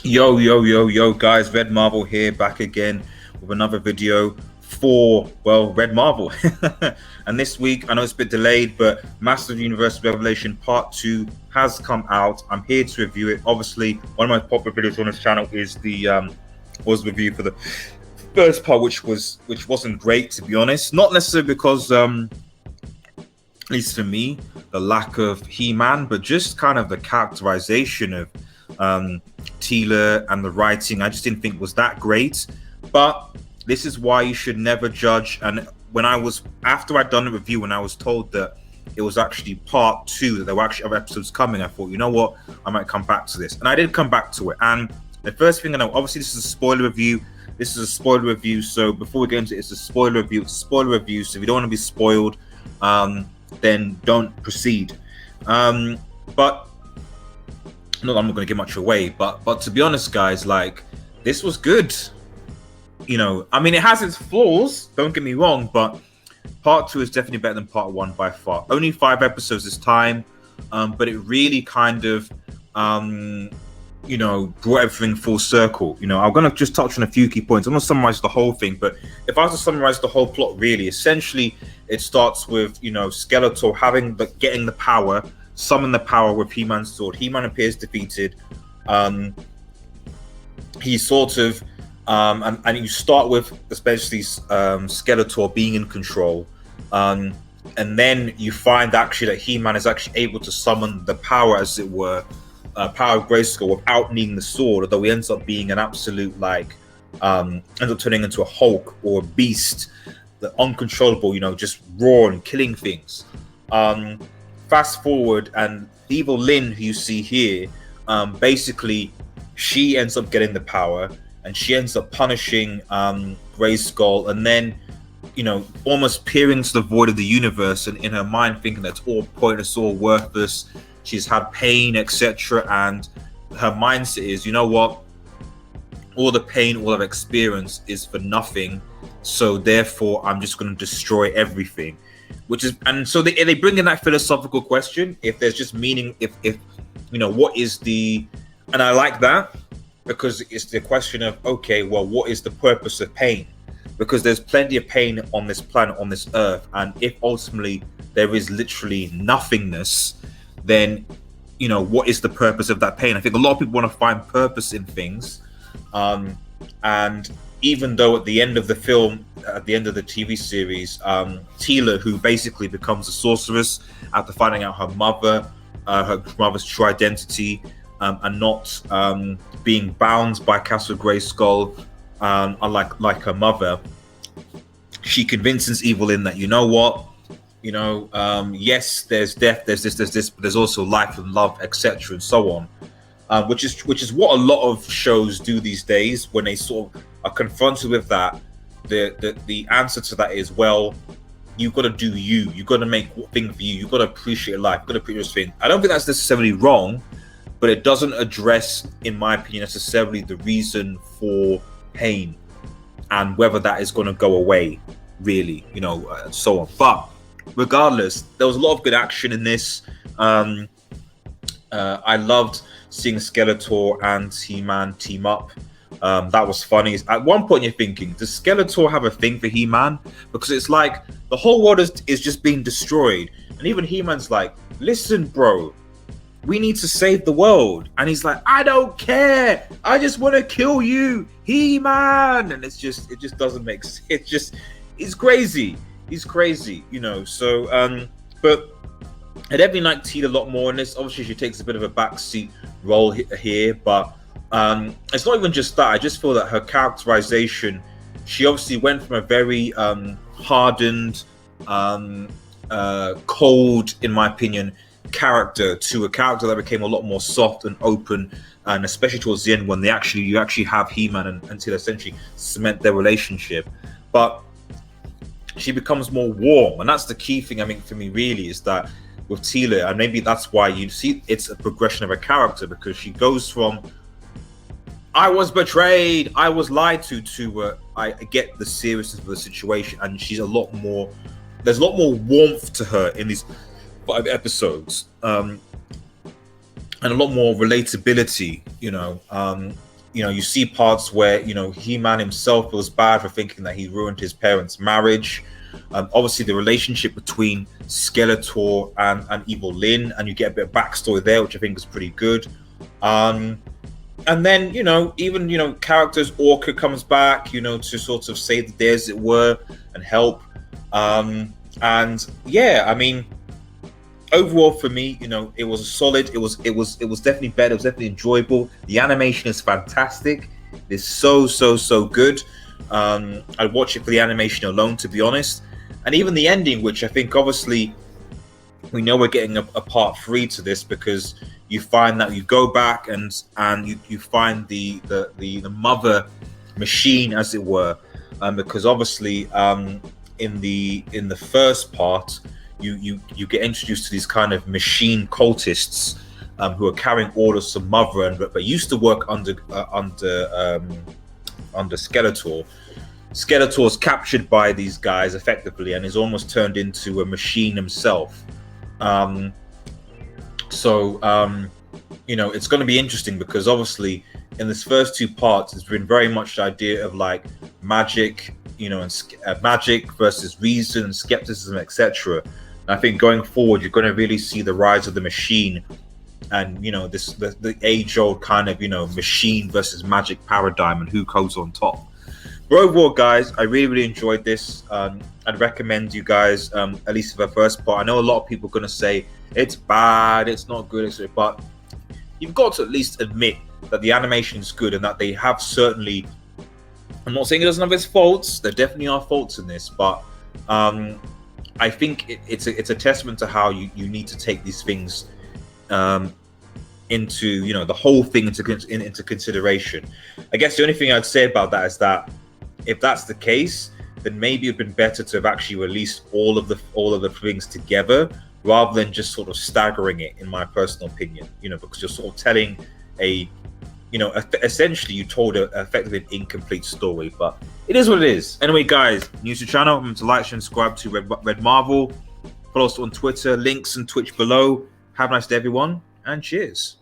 Yo, guys, Red Marvel here, back again with another video for, well, Red Marvel. And this week, I know it's a bit delayed, but Masters of the Universe Revelation Part 2 has come out. I'm here to review it. Obviously, one of my popular videos on this channel is the was the review for the first part, which wasn't great, to be honest. Not necessarily because at least for me, the lack of He-Man, but just kind of the characterization of Teela and the writing. I just didn't think was that great. But this is why you should never judge. And after I'd done the review, when I was told that it was actually part 2, that there were actually other episodes coming, I thought, you know what, I might come back to this. And I did come back to it. And the first thing I know, obviously this is a spoiler review. So before we get into it, it's a spoiler review. So if you don't want to be spoiled, then don't proceed. But not I'm not going to give much away, but to be honest, guys, like, this was good. I mean, it has its flaws, don't get me wrong, but part 2 is definitely better than part 1 by far. Only 5 episodes this time, but it really kind of brought everything full circle. I'm going to just touch on a few key points. I'm going to summarize the whole thing, but if I was to summarize the whole plot, really, essentially, it starts with, Skeletor getting the power, summon the power with He-Man's sword. He-Man appears defeated. He sort of, and you start with especially Skeletor being in control. And then you find actually that He-Man is actually able to summon the power, as it were, power of Grayskull without needing the sword, although he ends up being an absolute, ends up turning into a Hulk or a beast, the uncontrollable, just raw and killing things. Fast forward, and evil Lynn, who you see here, basically, she ends up getting the power, and she ends up punishing Grayskull, and then, almost peering into the void of the universe, and in her mind thinking that's all pointless, all worthless. She's had pain, etc., and her mindset is, you know what? All the pain, all I've experienced is for nothing. So therefore, I'm just going to destroy everything. And so they bring in that philosophical question: if there's just meaning, if what is the? And I like that, because it's the question of, okay, well, what is the purpose of pain? Because there's plenty of pain on this planet, on this earth, and if ultimately there is literally nothingness, then what is the purpose of that pain? I think a lot of people want to find purpose in things, and even though at the end of the film, at the end of the TV series, Teela, who basically becomes a sorceress after finding out her mother's true identity, and not being bound by Castle Grayskull, unlike her mother, she convinces Evil Lynn that, yes, there's death, there's this, but there's also life and love, etc., and so on. Which is what a lot of shows do these days. When they sort of are confronted with that, the answer to that is, well, you've got to do you've got to make thing for you've got to appreciate life, you've got to appreciate this thing. I don't think that's necessarily wrong, but it doesn't address, in my opinion, necessarily the reason for pain and whether that is going to go away, really, and so on. But regardless, there was a lot of good action in this. I loved seeing Skeletor and He-Man team up. That was funny. At one point you're thinking, does Skeletor have a thing for He-Man? Because it's like the whole world is just being destroyed, and even He-Man's like, listen, bro, we need to save the world. And he's like, I don't care, I just want to kill you, He-Man. And it just doesn't make sense. He's crazy. So but I definitely like Teela a lot more in this. Obviously, she takes a bit of a backseat role here, but it's not even just that. I just feel that her characterization, she obviously went from a very hardened, cold, in my opinion, character to a character that became a lot more soft and open, and especially towards the end when you actually have He-Man and Teela essentially cement their relationship. But she becomes more warm, and that's the key thing, I mean, for me, really, is that with Teela, and maybe that's why you see it's a progression of a character, because she goes from, I was betrayed, I was lied to I get the seriousness of the situation, and she's a lot more, there's a lot more warmth to her in these 5 episodes, and a lot more relatability, you see parts where He-Man himself feels bad for thinking that he ruined his parents' marriage. Obviously, the relationship between Skeletor and Evil Lyn, and you get a bit of backstory there, which I think is pretty good. And then even characters, Orca comes back, to sort of save the day, as it were, and help. And yeah, I mean, overall for me, it was a solid. It was definitely better. It was definitely enjoyable. The animation is fantastic. It's so good. I'd watch it for the animation alone, to be honest. And even the ending, which I think obviously we know we're getting a part 3 to this, because you find that you go back and you find the mother machine, as it were, because obviously in the first part you get introduced to these kind of machine cultists who are carrying orders from Mother, but used to work under Skeletor. Skeletor's captured by these guys effectively and is almost turned into a machine himself. It's going to be interesting, because obviously in this first 2 parts it's been very much the idea of like magic, and magic versus reason and skepticism, etc. I think going forward you're going to really see the rise of the machine, and the age-old kind of machine versus magic paradigm, and who goes on top. But overall, guys, I really enjoyed this. I'd recommend you guys, at least for the first part. I know a lot of people are going to say it's bad, it's not good, but you've got to at least admit that the animation is good, and that they have certainly, I'm not saying it doesn't have its faults, there definitely are faults in this, but I think it's a testament to how you need to take these things into the whole thing into consideration. I guess the only thing I'd say about that is that if that's the case, then maybe it'd been better to have actually released all of the things together, rather than just sort of staggering it, in my personal opinion. Because you're sort of telling essentially you told effectively an incomplete story. But it is what it is. Anyway, guys, new to the channel, remember to like, share, and subscribe to Red Marvel. Follow us on Twitter, links and Twitch below. Have a nice day, everyone, and cheers.